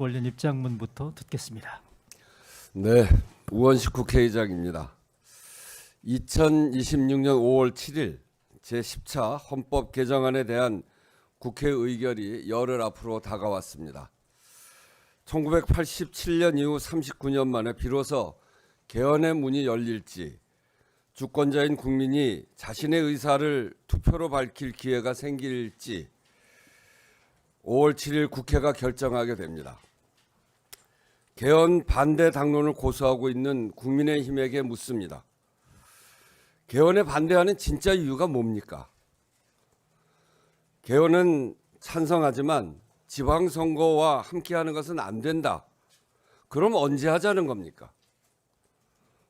올린 입장문부터 듣겠습니다. 네, 우원식 국회의장입니다. 2026년 5월 7일 제10차 헌법 개정안에 대한 국회 의결이 열흘 앞으로 다가왔습니다. 1987년 이후 39년 만에 비로소 개헌의 문이 열릴지, 주권자인 국민이 자신의 의사를 투표로 밝힐 기회가 생길지 5월 7일 국회가 결정하게 됩니다. 개헌 반대 당론을 고수하고 있는 국민의힘에게 묻습니다. 개헌에 반대하는 진짜 이유가 뭡니까? 개헌은 찬성하지만 지방선거와 함께하는 것은 안 된다. 그럼 언제 하자는 겁니까?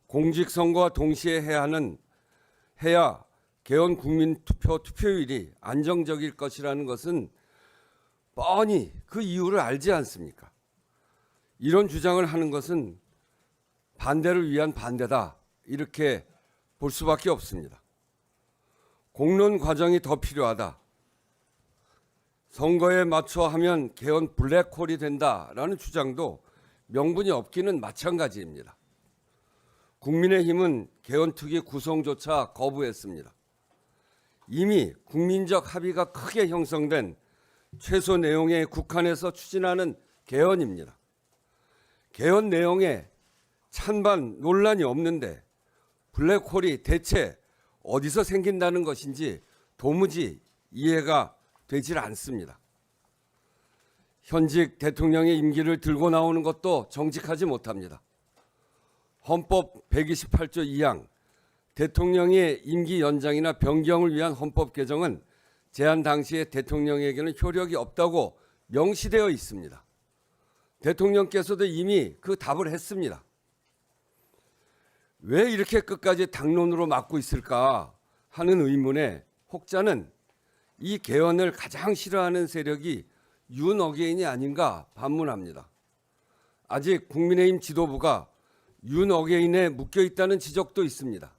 공직선거와 동시에 해야 개헌 국민투표 투표율이 안정적일 것이라는 것은 뻔히 그 이유를 알지 않습니까? 이런 주장을 하는 것은 반대를 위한 반대다, 이렇게 볼 수밖에 없습니다. 공론 과정이 더 필요하다. 선거에 맞춰 하면 개헌 블랙홀이 된다라는 주장도 명분이 없기는 마찬가지입니다. 국민의힘은 개헌특위 구성조차 거부했습니다. 이미 국민적 합의가 크게 형성된 최소 내용에 국한해서 추진하는 개헌입니다. 개헌 내용에 찬반 논란이 없는데 블랙홀이 대체 어디서 생긴다는 것인지 도무지 이해가 되질 않습니다. 현직 대통령의 임기를 들고 나오는 것도 정직하지 못합니다. 헌법 128조 2항 대통령의 임기 연장이나 변경을 위한 헌법 개정은 제안 당시에 대통령에게는 효력이 없다고 명시되어 있습니다. 대통령께서도 이미 그 답을 했습니다. 왜 이렇게 끝까지 당론으로 막고 있을까 하는 의문에 혹자는 이 개헌을 가장 싫어하는 세력이 윤 어게인이 아닌가 반문합니다. 아직 국민의힘 지도부가 윤 어게인에 묶여 있다는 지적도 있습니다.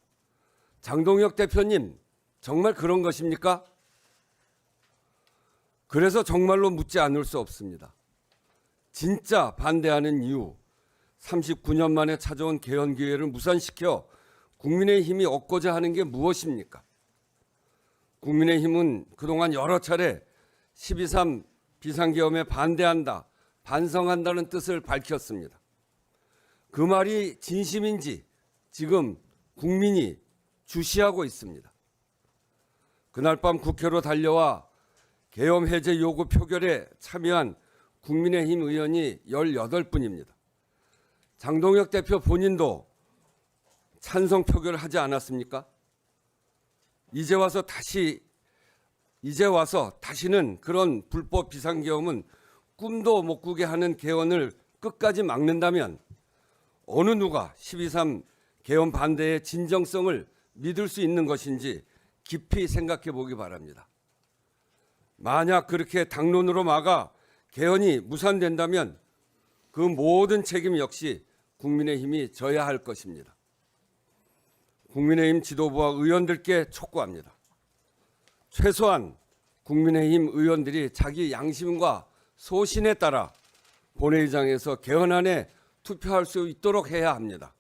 장동혁 대표님, 정말 그런 것입니까? 그래서 정말로 묻지 않을 수 없습니다. 진짜 반대하는 이유, 39년 만에 찾아온 개헌 기회를 무산시켜 국민의힘이 얻고자 하는 게 무엇입니까? 국민의힘은 그동안 여러 차례 12.3 비상계엄에 반대한다, 반성한다는 뜻을 밝혔습니다. 그 말이 진심인지 지금 국민이 주시하고 있습니다. 그날 밤 국회로 달려와 계엄 해제 요구 표결에 참여한 국민의힘 의원이 18분입니다. 장동혁 대표 본인도 찬성 표결을 하지 않았습니까? 이제 와서 다시는 그런 불법 비상계엄은 꿈도 못 꾸게 하는 개헌을 끝까지 막는다면 어느 누가 12.3 개헌 반대의 진정성을 믿을 수 있는 것인지 깊이 생각해 보기 바랍니다. 만약 그렇게 당론으로 막아 개헌이 무산된다면 그 모든 책임 역시 국민의힘이 져야 할 것입니다. 국민의힘 지도부와 의원들께 촉구합니다. 최소한 국민의힘 의원들이 자기 양심과 소신에 따라 본회의장에서 개헌안에 투표할 수 있도록 해야 합니다.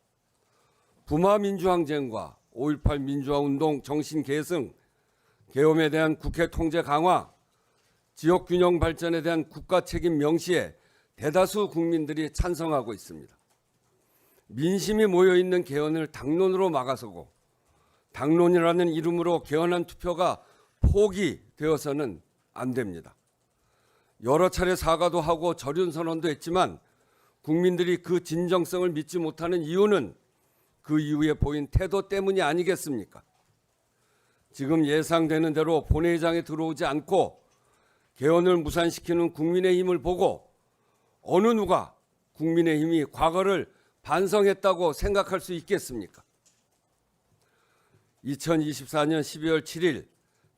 부마 민주항쟁과 5.18 민주화운동 정신 계승, 계엄에 대한 국회 통제 강화, 지역균형 발전에 대한 국가 책임 명시에 대다수 국민들이 찬성하고 있습니다. 민심이 모여있는 개헌을 당론으로 막아서고 당론이라는 이름으로 개헌안 투표가 포기되어서는 안 됩니다. 여러 차례 사과도 하고 절윤선언도 했지만 국민들이 그 진정성을 믿지 못하는 이유는 그 이후에 보인 태도 때문이 아니겠습니까? 지금 예상되는 대로 본회의장에 들어오지 않고 개헌을 무산시키는 국민의힘을 보고 어느 누가 국민의힘이 과거를 반성했다고 생각할 수 있겠습니까? 2024년 12월 7일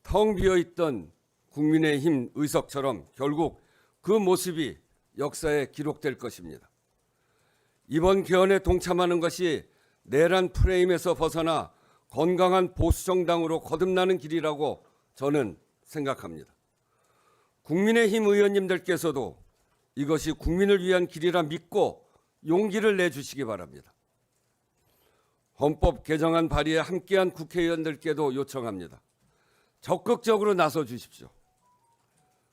텅 비어있던 국민의힘 의석처럼 결국 그 모습이 역사에 기록될 것입니다. 이번 개헌에 동참하는 것이 내란 프레임에서 벗어나 건강한 보수정당으로 거듭나는 길이라고 저는 생각합니다. 국민의힘 의원님들께서도 이것이 국민을 위한 길이라 믿고 용기를 내주시기 바랍니다. 헌법 개정안 발의에 함께한 국회의원들께도 요청합니다. 적극적으로 나서 주십시오.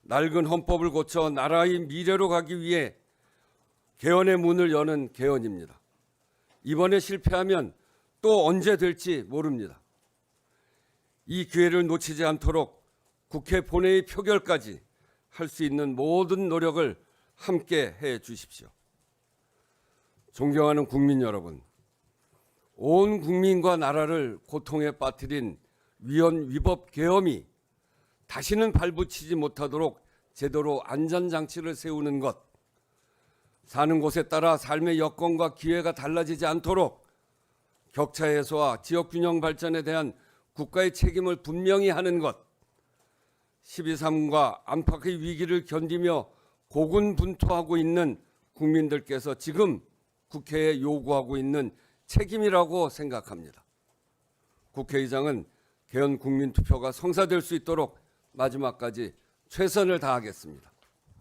낡은 헌법을 고쳐 나라의 미래로 가기 위해 개헌의 문을 여는 개헌입니다. 이번에 실패하면 또 언제 될지 모릅니다. 이 기회를 놓치지 않도록 국회 본회의 표결까지 할 수 있는 모든 노력을 함께 해 주십시오. 존경하는 국민 여러분, 온 국민과 나라를 고통에 빠뜨린 위헌 위법 계엄이 다시는 발붙이지 못하도록 제대로 안전장치를 세우는 것, 사는 곳에 따라 삶의 여건과 기회가 달라지지 않도록 격차 해소와 지역균형 발전에 대한 국가의 책임을 분명히 하는 것, 12.3과 안팎의 위기를 견디며 고군분투하고 있는 국민들께서 지금 국회에 요구하고 있는 책임이라고 생각합니다. 국회의장은 개헌 국민투표가 성사될 수 있도록 마지막까지 최선을 다하겠습니다.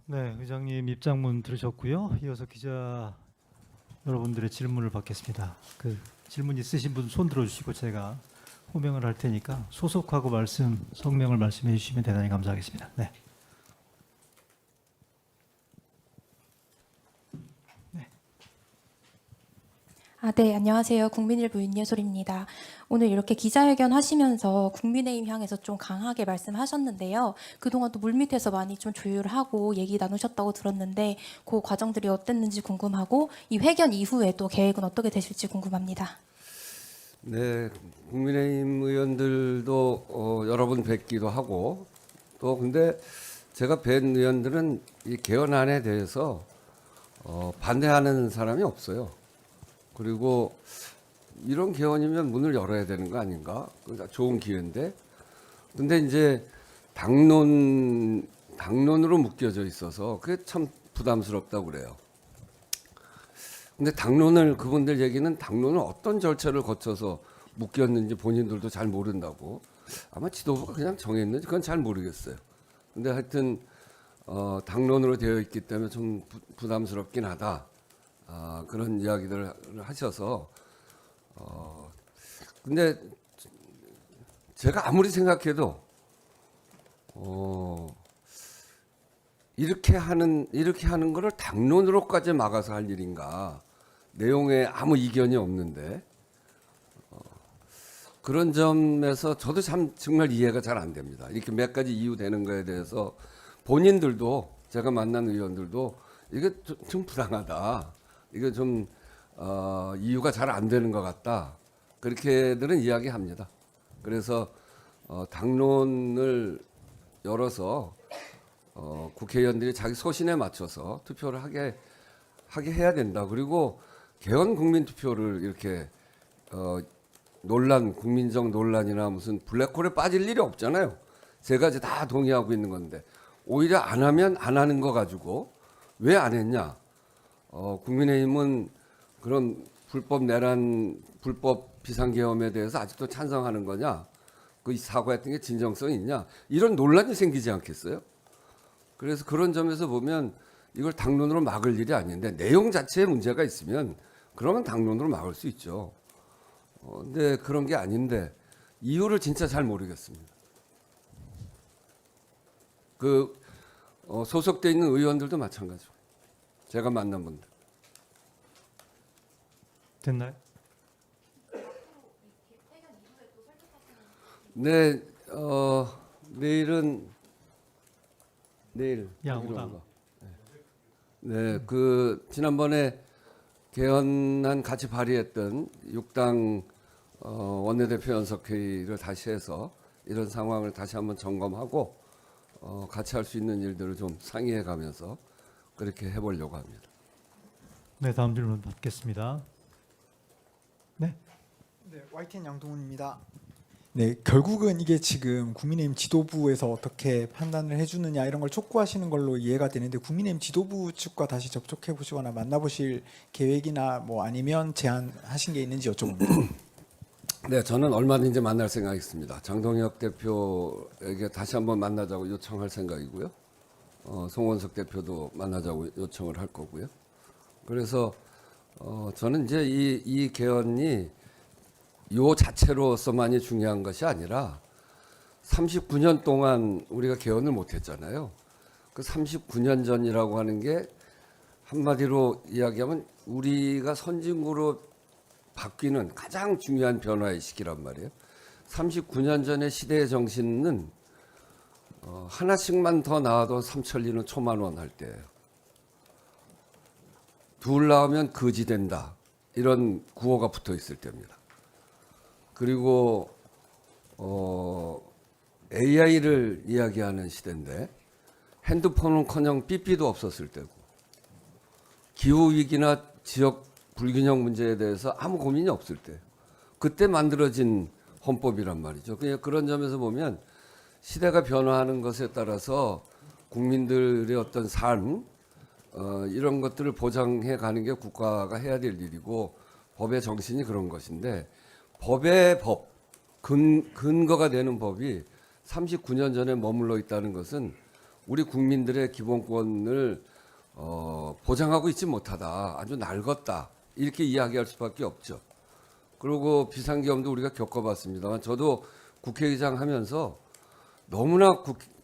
네, 의장님 입장문 들으셨고요. 이어서 기자 여러분들의 질문을 받겠습니다. 그 질문 있으신 분 손 들어주시고 제가 호명을 할 테니까 소속하고 성명을 말씀해 주시면 대단히 감사하겠습니다. 네. 네, 안녕하세요. 국민일보 윤예솔입니다. 오늘 이렇게 기자회견 하시면서 국민의힘 향해서 좀 강하게 말씀하셨는데요. 그동안 또 물밑에서 많이 좀 조율하고 얘기 나누셨다고 들었는데 그 과정들이 어땠는지 궁금하고 이 회견 이후에 또 계획은 어떻게 되실지 궁금합니다. 네, 국민의힘 의원들도 여러 번 뵙기도 하고 또 근데 제가 뵌 의원들은 이 개헌안에 대해서 반대하는 사람이 없어요. 그리고 이런 개헌이면 문을 열어야 되는 거 아닌가? 좋은 기회인데. 근데 이제 당론으로 묶여져 있어서 그게 참 부담스럽다고 그래요. 근데 그분들 얘기는 당론을 어떤 절차를 거쳐서 묶였는지 본인들도 잘 모른다고. 아마 지도부가 그냥 정했는지 그건 잘 모르겠어요. 근데 하여튼 당론으로 되어 있기 때문에 좀 부담스럽긴 하다. 그런 이야기들을 하셔서 근데 제가 아무리 생각해도 이렇게 하는 거를 당론으로까지 막아서 할 일인가? 내용에 아무 이견이 없는데 그런 점에서 저도 참 정말 이해가 잘 안 됩니다. 이렇게 몇 가지 이유 되는 거에 대해서 본인들도 제가 만난 의원들도 이게 좀 불안하다. 이거 좀 이유가 잘 안 되는 것 같다. 그렇게들은 이야기합니다. 그래서 당론을 열어서 국회의원들이 자기 소신에 맞춰서 투표를 하게 해야 된다. 그리고 개헌 국민투표를 이렇게 국민적 논란이나 무슨 블랙홀에 빠질 일이 없잖아요. 세 가지 다 동의하고 있는 건데 오히려 안 하면 안 하는 거 가지고 왜 안 했냐? 국민의힘은 그런 불법 비상계엄에 대해서 아직도 찬성하는 거냐? 그 사과했던 게 진정성이 있냐? 이런 논란이 생기지 않겠어요? 그래서 그런 점에서 보면 이걸 당론으로 막을 일이 아닌데 내용 자체에 문제가 있으면 그러면 당론으로 막을 수 있죠. 근데 그런 게 아닌데 이유를 진짜 잘 모르겠습니다. 소속돼 있는 의원들도 마찬가지고 제가 만난 분들. 됐나요? 네, 내일 야후당. 네, 지난번에 개헌안 같이 발의했던 6당 원내대표 연석회의를 다시 해서 이런 상황을 다시 한번 점검하고 같이 할 수 있는 일들을 좀 상의해 가면서 그렇게 해보려고 합니다. 네, 다음 질문 받겠습니다. 네. 네, YTN 양동훈입니다. 네, 결국은 이게 지금 국민의힘 지도부에서 어떻게 판단을 해주느냐 이런 걸 촉구하시는 걸로 이해가 되는데 국민의힘 지도부 측과 다시 접촉해 보시거나 만나보실 계획이나 뭐 아니면 제안하신 게 있는지 여쭤봅니다. 네, 저는 얼마든지 만날 생각이 있습니다. 장동혁 대표에게 다시 한번 만나자고 요청할 생각이고요. 송원석 대표도 만나자고 요청을 할 거고요. 그래서 저는 이제 이 개헌이 요 자체로서만이 중요한 것이 아니라 39년 동안 우리가 개헌을 못했잖아요. 그 39년 전이라고 하는 게 한마디로 이야기하면 우리가 선진국으로 바뀌는 가장 중요한 변화의 시기란 말이에요. 39년 전의 시대의 정신은 하나씩만 더 낳아도 삼천리는 초만원 할 때예요. 둘 낳으면 거지 된다. 이런 구호가 붙어 있을 때입니다. 그리고 AI를 이야기하는 시대인데 핸드폰은커녕 삐삐도 없었을 때고 기후위기나 지역 불균형 문제에 대해서 아무 고민이 없을 때 그때 만들어진 헌법이란 말이죠. 그냥 그런 점에서 보면 시대가 변화하는 것에 따라서 국민들의 어떤 삶 이런 것들을 보장해 가는 게 국가가 해야 될 일이고 법의 정신이 그런 것인데 법의 근거가 되는 법이 39년 전에 머물러 있다는 것은 우리 국민들의 기본권을 보장하고 있지 못하다. 아주 낡았다. 이렇게 이야기할 수밖에 없죠. 그리고 비상계엄도 우리가 겪어봤습니다만 저도 국회의장 하면서 너무나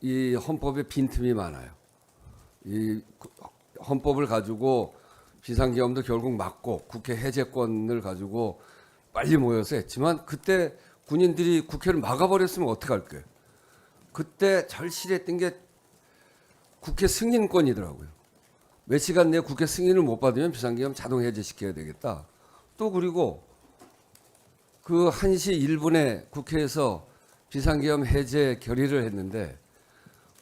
이 헌법에 빈틈이 많아요. 이 헌법을 가지고 비상계엄도 결국 막고 국회 해제권을 가지고 빨리 모여서 했지만 그때 군인들이 국회를 막아버렸으면 어떡할 거예요. 그때 절실했던 게 국회 승인권이더라고요. 몇 시간 내에 국회 승인을 못 받으면 비상계엄 자동 해제시켜야 되겠다. 또 그리고 그 1시 1분에 국회에서 비상계엄 해제 결의를 했는데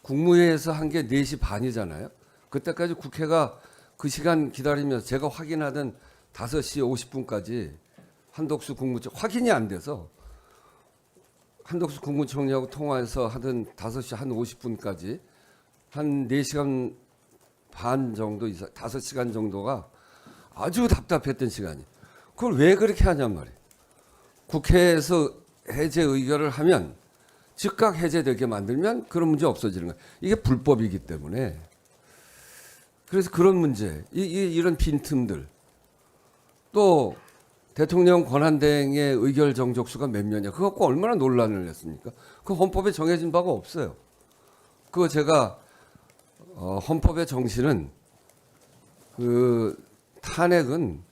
국무회의에서 한 게 4시 반이잖아요. 그때까지 국회가 그 시간 기다리면서 제가 확인하던 5시 50분까지 한덕수 국무총 확인이 안 돼서 한덕수 국무총리하고 통화해서 하던 5시 한 50분까지 한 4시간 반 정도 이상 5시간 정도가 아주 답답했던 시간이. 그걸 왜 그렇게 하냔 말이에요. 국회에서 해제 의결을 하면 즉각 해제되게 만들면 그런 문제 없어지는 거예요. 이게 불법이기 때문에. 그래서 그런 문제, 이런 빈틈들. 또 대통령 권한대행의 의결 정족수가 몇 명이냐. 그거 갖고 얼마나 논란을 했습니까? 그 헌법에 정해진 바가 없어요. 그거 제가 헌법의 정신은 그 탄핵은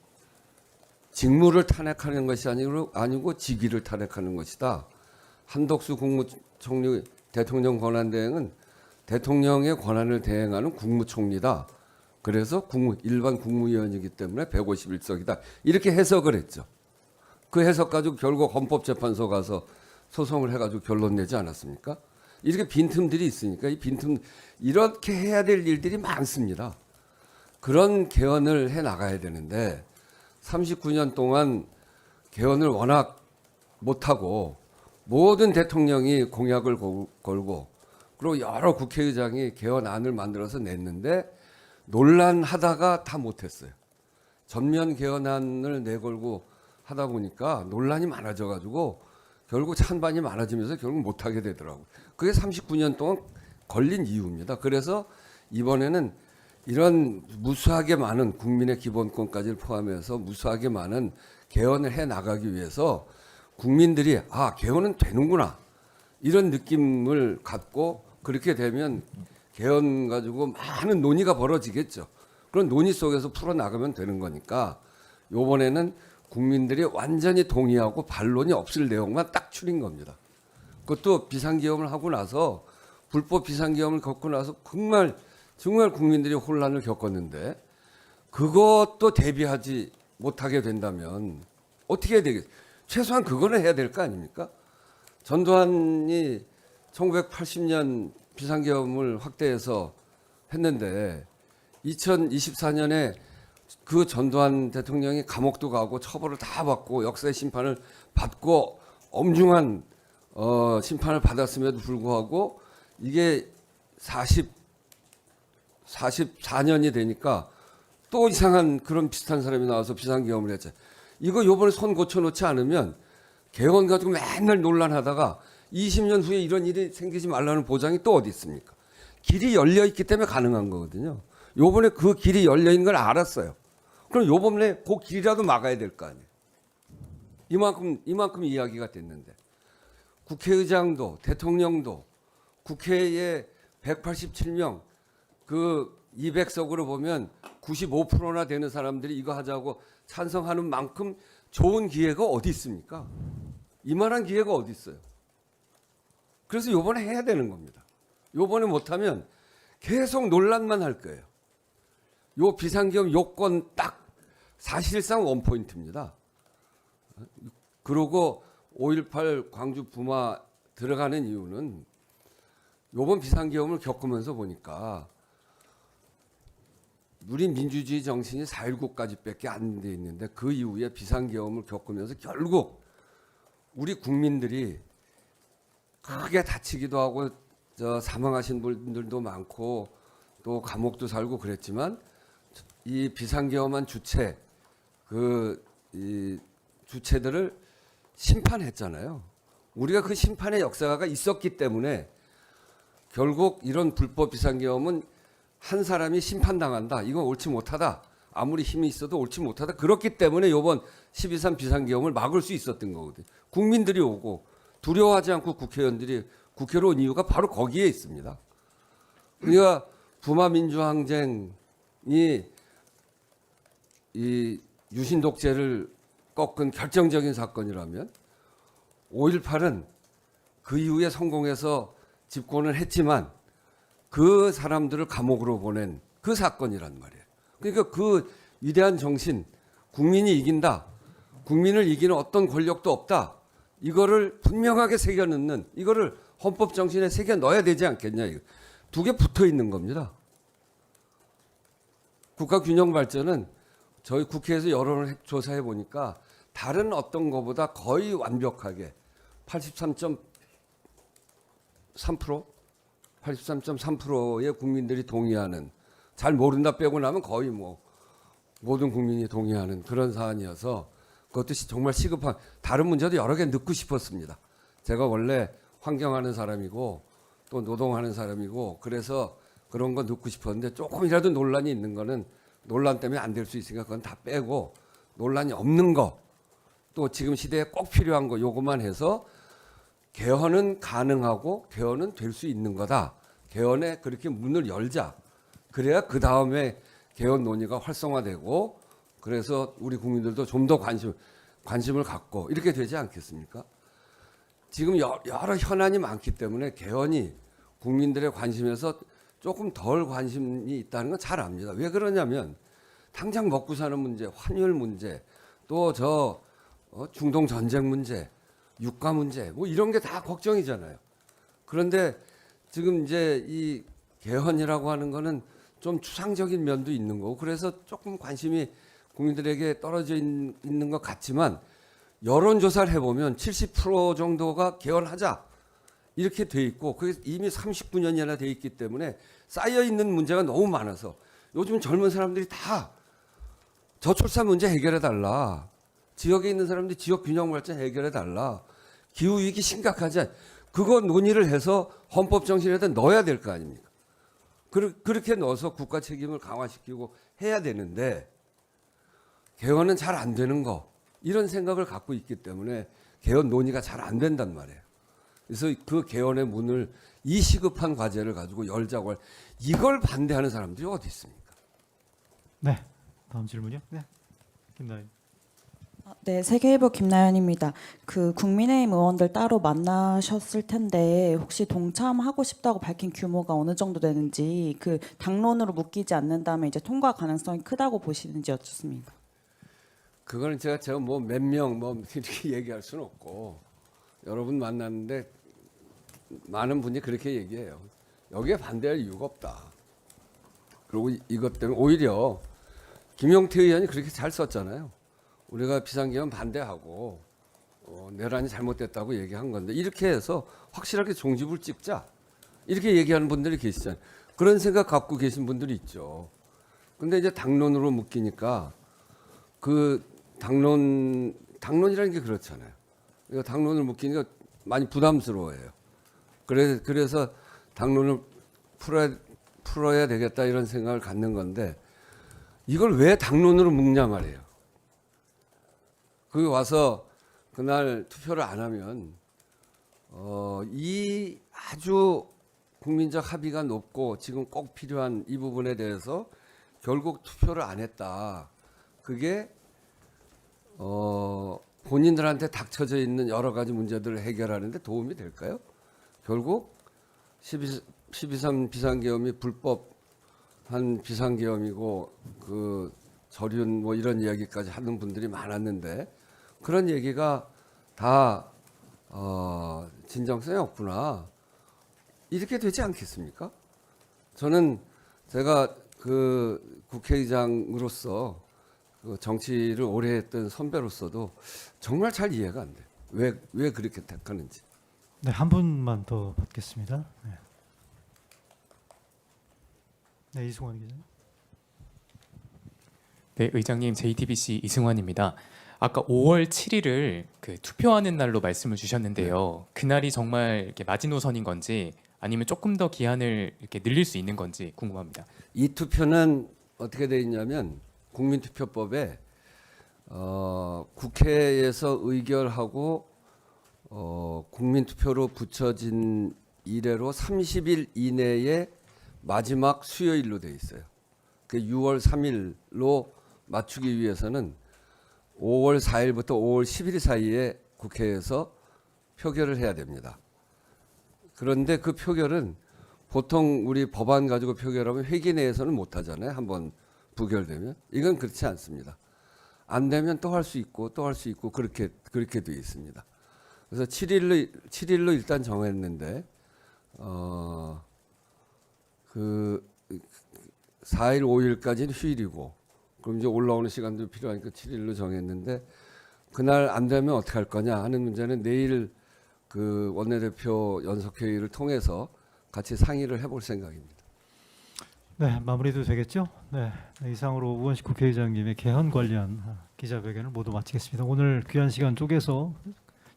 직무를 탄핵하는 것이 아니고 직위를 탄핵하는 것이다. 한덕수 국무총리 대통령 권한대행은 대통령의 권한을 대행하는 국무총리다. 그래서 일반 국무위원이기 때문에 151석이다. 이렇게 해석을 했죠. 그 해석 가지고 결국 헌법재판소 가서 소송을 해가지고 결론 내지 않았습니까? 이렇게 빈틈들이 있으니까 이 빈틈 이렇게 해야 될 일들이 많습니다. 그런 개헌을 해 나가야 되는데 39년 동안 개헌을 워낙 못하고 모든 대통령이 공약을 걸고 그리고 여러 국회의장이 개헌안을 만들어서 냈는데 논란하다가 다 못했어요. 전면 개헌안을 내걸고 하다 보니까 논란이 많아져가지고 결국 찬반이 많아지면서 결국 못하게 되더라고요. 그게 39년 동안 걸린 이유입니다. 그래서 이번에는 이런 무수하게 많은 국민의 기본권까지를 포함해서 무수하게 많은 개헌을 해 나가기 위해서 국민들이 개헌은 되는구나 이런 느낌을 갖고 그렇게 되면 개헌 가지고 많은 논의가 벌어지겠죠. 그런 논의 속에서 풀어나가면 되는 거니까 이번에는 국민들이 완전히 동의하고 반론이 없을 내용만 딱 추린 겁니다. 그것도 비상계엄을 하고 나서 불법 비상계엄을 겪고 나서 정말 국민들이 혼란을 겪었는데 그것도 대비하지 못하게 된다면 어떻게 해야 되겠어요? 최소한 그거는 해야 될 거 아닙니까? 전두환이 1980년 비상계엄을 확대해서 했는데 2024년에 그 전두환 대통령이 감옥도 가고 처벌을 다 받고 역사의 심판을 받고 엄중한 심판을 받았음에도 불구하고 이게 44년이 되니까 또 이상한 그런 비슷한 사람이 나와서 비상계엄을 했죠. 이거 요번에 손 고쳐놓지 않으면 개헌 가지고 맨날 논란하다가 20년 후에 이런 일이 생기지 말라는 보장이 또 어디 있습니까? 길이 열려 있기 때문에 가능한 거거든요. 요번에 그 길이 열려 있는 걸 알았어요. 그럼 요번에 그 길이라도 막아야 될 거 아니에요. 이만큼 이야기가 됐는데 국회의장도 대통령도 국회에 187명 그 200석으로 보면 95%나 되는 사람들이 이거 하자고 찬성하는 만큼 좋은 기회가 어디 있습니까? 이만한 기회가 어디 있어요? 그래서 요번에 해야 되는 겁니다. 요번에 못하면 계속 논란만 할 거예요. 요 비상계엄 요건 딱 사실상 원포인트입니다. 그러고 5.18 광주 부마 들어가는 이유는 요번 비상계엄을 겪으면서 보니까 우리 민주주의 정신이 4.19까지밖에 안 돼 있는데 그 이후에 비상계엄을 겪으면서 결국 우리 국민들이 크게 다치기도 하고 사망하신 분들도 많고 또 감옥도 살고 그랬지만 이 비상계엄한 주체 이 주체들을 심판했잖아요. 우리가 그 심판의 역사가 있었기 때문에 결국 이런 불법 비상계엄은 한 사람이 심판당한다. 이건 옳지 못하다. 아무리 힘이 있어도 옳지 못하다. 그렇기 때문에 이번 12.3 비상계엄을 막을 수 있었던 거거든요. 국민들이 오고 두려워하지 않고 국회의원들이 국회로 온 이유가 바로 거기에 있습니다. 그러니까 부마민주항쟁이 이 유신 독재를 꺾은 결정적인 사건이라면 5.18은 그 이후에 성공해서 집권을 했지만 그 사람들을 감옥으로 보낸 그 사건이란 말이에요. 그러니까 그 위대한 정신, 국민이 이긴다. 국민을 이기는 어떤 권력도 없다. 이거를 분명하게 새겨 넣는, 이거를 헌법 정신에 새겨 넣어야 되지 않겠냐. 이거. 두 개 붙어 있는 겁니다. 국가 균형 발전은 저희 국회에서 여론을 조사해 보니까 다른 어떤 것보다 거의 완벽하게 83.3%의 국민들이 동의하는, 잘 모른다 빼고 나면 거의 뭐 모든 국민이 동의하는 그런 사안이어서 그것도 정말 시급한, 다른 문제도 여러 개 넣고 싶었습니다. 제가 원래 환경하는 사람이고 또 노동하는 사람이고 그래서 그런 거 넣고 싶었는데 조금이라도 논란이 있는 거는 논란 때문에 안 될 수 있으니까 그건 다 빼고 논란이 없는 거, 또 지금 시대에 꼭 필요한 거 요것만 해서 개헌은 가능하고 개헌은 될 수 있는 거다. 개헌에 그렇게 문을 열자. 그래야 그 다음에 개헌 논의가 활성화되고 그래서 우리 국민들도 좀 더 관심을 갖고 이렇게 되지 않겠습니까? 지금 여러 현안이 많기 때문에 개헌이 국민들의 관심에서 조금 덜 관심이 있다는 건 잘 압니다. 왜 그러냐면 당장 먹고 사는 문제, 환율 문제, 또 중동 전쟁 문제, 유가 문제, 뭐 이런 게 다 걱정이잖아요. 그런데 지금 이제 이 개헌이라고 하는 거는 좀 추상적인 면도 있는 거고 그래서 조금 관심이 국민들에게 떨어져 있는 것 같지만 여론조사를 해보면 70% 정도가 개헌하자 이렇게 돼 있고 그게 이미 39년이나 돼 있기 때문에 쌓여 있는 문제가 너무 많아서 요즘 젊은 사람들이 다 저출산 문제 해결해 달라. 지역에 있는 사람들이 지역 균형 발전 해결해 달라. 기후 위기 심각하지. 그거 논의를 해서 헌법 정신에다 넣어야 될 거 아닙니까? 그렇게 넣어서 국가 책임을 강화시키고 해야 되는데 개헌은 잘 안 되는 거 이런 생각을 갖고 있기 때문에 개헌 논의가 잘 안 된단 말이에요. 그래서 그 개헌의 문을 이 시급한 과제를 가지고 열자고 할 이걸 반대하는 사람들이 어디 있습니까? 네, 다음 질문이요. 네, 김나연. 네, 세계일보 김나연입니다. 그 국민의힘 의원들 따로 만나셨을 텐데 혹시 동참하고 싶다고 밝힌 규모가 어느 정도 되는지, 그 당론으로 묶이지 않는다면 이제 통과 가능성이 크다고 보시는지 여쭙습니다. 그거는 제가 뭐 몇 명 뭐 이렇게 얘기할 수는 없고 여러분 만났는데 많은 분이 그렇게 얘기해요. 여기에 반대할 이유가 없다. 그리고 이것 때문에 오히려 김용태 의원이 그렇게 잘 썼잖아요. 우리가 비상계엄 반대하고 내란이 잘못됐다고 얘기한 건데 이렇게 해서 확실하게 종집을 찍자 이렇게 얘기하는 분들이 계시잖아요. 그런 생각 갖고 계신 분들이 있죠. 근데 이제 당론으로 묶이니까 그 당론이라는 게 그렇잖아요. 그러니까 당론을 묶이니까 많이 부담스러워해요. 그래서 당론을 풀어야 되겠다 이런 생각을 갖는 건데 이걸 왜 당론으로 묶냐 말이에요. 거기 와서 그날 투표를 안 하면 이 아주 국민적 합의가 높고 지금 꼭 필요한 이 부분에 대해서 결국 투표를 안 했다. 그게 본인들한테 닥쳐져 있는 여러 가지 문제들을 해결하는 데 도움이 될까요? 결국 12.3 비상계엄이 불법한 비상계엄이고 그 저륜 뭐 이런 이야기까지 하는 분들이 많았는데 그런 얘기가 다 진정성이 없구나. 이렇게 되지 않겠습니까? 저는 제가 그 국회의장으로서 그 정치를 오래 했던 선배로서도 정말 잘 이해가 안 돼요. 왜 그렇게 택하는지. 네, 한 분만 더 받겠습니다. 네, 네 이승원 기자. 네, 의장님 JTBC 이승환입니다. 아까 5월 7일을 그 투표하는 날로 말씀을 주셨는데요. 그날이 정말 이렇게 마지노선인 건지 아니면 조금 더 기한을 이렇게 늘릴 수 있는 건지 궁금합니다. 이 투표는 어떻게 돼 있냐면 국민투표법에 국회에서 의결하고 국민투표로 붙여진 이래로 30일 이내에 마지막 수요일로 돼 있어요. 그 6월 3일로 맞추기 위해서는 5월 4일부터 5월 10일 사이에 국회에서 표결을 해야 됩니다. 그런데 그 표결은 보통 우리 법안 가지고 표결하면 회기 내에서는 못 하잖아요. 한번 부결되면. 이건 그렇지 않습니다. 안 되면 또 할 수 있고 또 할 수 있고 그렇게 돼 있습니다. 그래서 7일로 일단 정했는데 그 4일 5일까지는 휴일이고 그럼 이제 올라오는 시간도 필요하니까 7일로 정했는데 그날 안 되면 어떻게 할 거냐 하는 문제는 내일 그 원내대표 연석회의를 통해서 같이 상의를 해볼 생각입니다. 네, 마무리도 되겠죠? 네, 이상으로 우원식 국회의장님의 개헌 관련 기자회견을 모두 마치겠습니다. 오늘 귀한 시간 쪼개서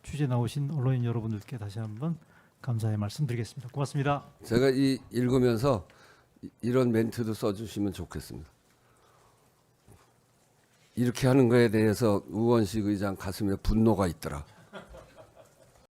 취재 나오신 언론인 여러분들께 다시 한번 감사의 말씀드리겠습니다. 고맙습니다. 제가 읽으면서 이런 멘트도 써주시면 좋겠습니다. 이렇게 하는 거에 대해서 우원식 의장 가슴에 분노가 있더라.